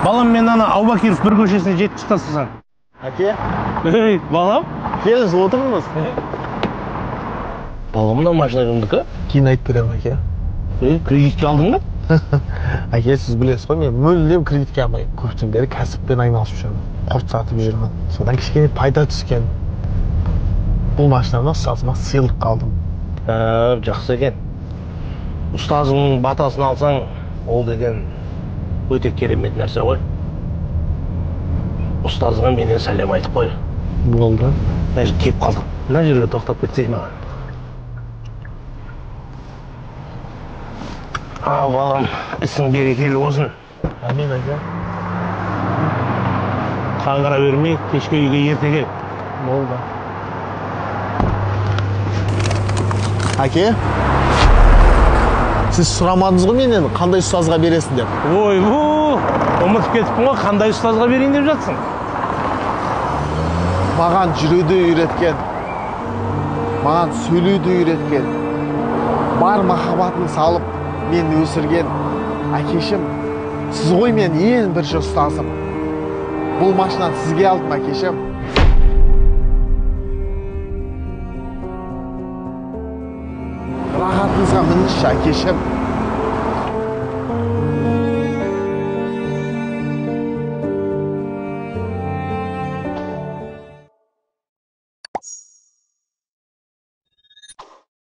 Балам, мен ана Аубакиров бір көшесіне жетіп шықтасызан. Әке? Ей, балам? Келіңіз, отырыңыз. Баламна машина кімдікі? Кейін айтып беремін, әке. Кредитке алдың ба? Әке, сіз білесіз ғой, мен мүлдем кредитке алмаймын. Көптен бері кәсіппен айналысып жүрмін. Құрт сатып жүрмін. Содан кішкене пайда түскен. Бұл машинаны ұстазыма сыйлыққа алдым. Жақсы екен. Ұстазыңның батасын алсаң, ол деген өте керемет нәрсе ғой. Ұстазыңа менен сәлем айтып қой. Болды. Мәжі кеп қалдық. Мына жерге тоқтап кетсей маған. Балам, ісің берекелі болсын. Әмин, әке. Қаңғыра бермей, кешке үйге ерте кел. Болды. Әке, сіз сұрамадыңыз ғой менен қандай ұстазға бересің деп. Ой, ұмытып кетіппін ғой, қандай ұстазға берейін деп жатсың? Маған жүруді үйреткен, маған сөйлеуді үйреткен, бар махаббатын салып, мен өсірген әкешім, сіз ғой мен ең бірінші ұстазым. Бұл машинаны сізге алдым, әкешім. Рахатыңызға мініңізші, әкешім.